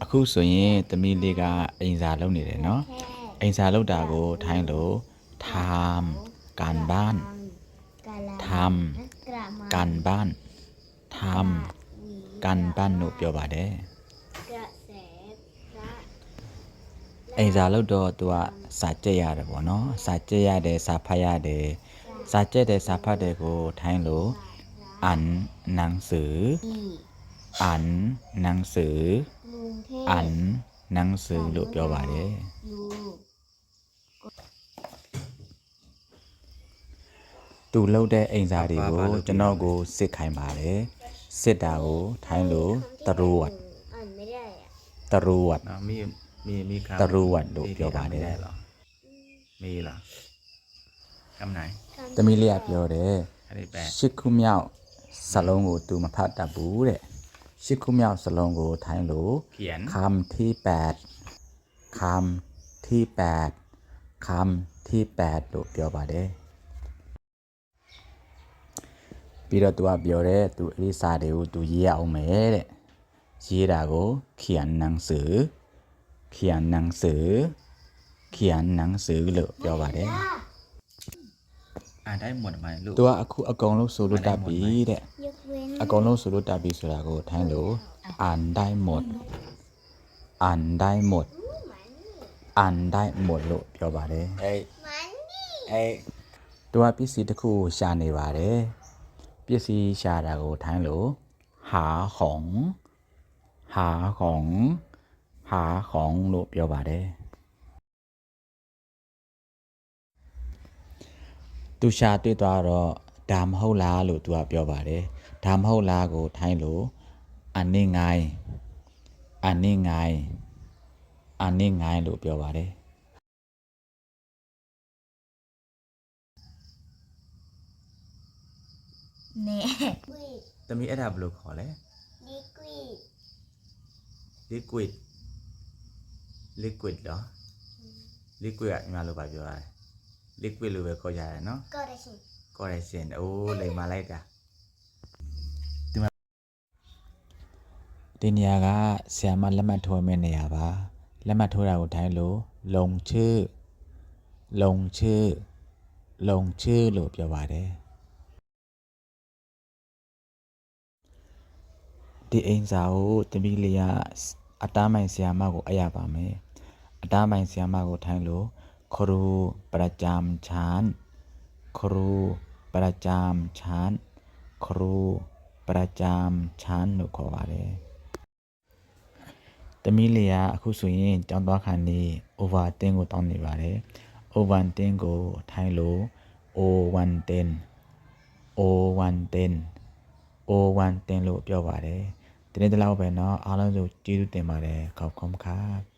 အခုဆိုရင်သမီးလေးကအင်စာလုပ်နေတယ်နော်အင်စာလုပ်တာကိုထိုင်းလို့ทำการบ้านทำการบ้านทำการบ้านလို့ပြောပါတယ်အင်စာလုပ်တော့သူကစာကြက်ရတယ်ပေါ့နော်စာကြက်ရတယ်စာဖတ်ရတယ်စာကြက်တယ်စာဖတ်တယ်ကိုထိုင်းလို့อ่านหนังสืออ่านหนังสืออ่านหนังสือလို့ပြောပါတယ်သူလှုပ်တဲ့အင်စာတွေကိုကျွန်တော်ကိုစစ်ခိုင်းပါတယ်စစ်တာကိုထိုင်းလို့ตรวจตรวจมีคำ ตรวจလို့ပြောပါတယ် ได้เหรอมีเหรอคำไหน သမီးလေးကပြောတယ် อันนี้แปล ရှစ်ခုမြောက်စလုံးကိုသူမဖတ်တတ်ဘူးတဲ့ရှစ်ခုမြောက်စလုံးကိုထိုင်းလို့ เขียน คำที่8คำที่8คำที่8လို့ပြောပါတယ်ပြီးတော့သူကပြောတယ်သူအဲ့ဒီစာတွေကိုသူရေးရအောင်မယ်တဲ့ရေးတာကိုเขียนหนังสือเขียนหนังสือเขียนหนังสือလို့ပြောပါတယ် อ่านได้หมดไหมลูก သူကအခုအကုန်လုံးဆိုလို့တတ်ပြီတဲ့ ยกเว้น အကုန်လုံးဆိုလို့တတ်ပြီဆိုတာကိုထိုင်းလို့อ่านได้หมดอ่านได้หมดอ่านได้หมดလို့ပြောပါတယ် เอ้ย มันนี่ เอ้ย သူကပစ္စည်းတစ်ခုကိုရှာနေပါတယ်ပစ္စည်းရှာတာကိုထိုင်းလို့หาของหาของหาของလို့ပြောပါတယ်သူရှာတွေ့သွားတော့ဒါမဟုတ်လားလို့သူကပြောပါတယ်ဒါမဟုတ်လားကိုထိုင်းလို့အနင်းငိုင်းအနင်းငိုင်းအနင်းငိုင်းလို့ပြောပါတယ် เน่ သမီးအဲ့ဒါဘယ်လိုခေါ်လဲ ลิควิด liquid liquid เหรอ liquid ကညီမလိုပါပြောရတယ် liquid လို့ပဲခေါ်ကြရတယ်နော် ก็ได้สิ correction အိုးလိမ်မာလိုက်တာ ဒီနေရာကဆရာမလက်မှတ်ထိုးမယ့်နေရာပါလက်မှတ်ထိုးတာကိုထိုင်းလို့လုံชื่อလုံชื่อလုံชื่อလို့ပြောပါတယ်ဒီအိမ်စာကိုတမီးလေးကအတားမိုင်ဆရာမကိုအပ်ရပါမယ်အတားမိုင်ဆရာမကိုထိုင်းလို့ครูประจำชั้นครูประจำชั้นครูประจำชั้นလို့ခေါ်ပါတယ်တမီးလေးကအခုဆိုရင်ကျောင်းသွားခါနေ Ovaltine ကိုတောင်းနေပါတယ် Ovaltine ကိုထိုင်းလို့ O110 O110 O110 လို့ပြောပါတယ်ဒီနေ့တလောက်ပဲเนาะအားလုံးစုကျေးဇူးတင်ပါတယ်ขอบคุณครับ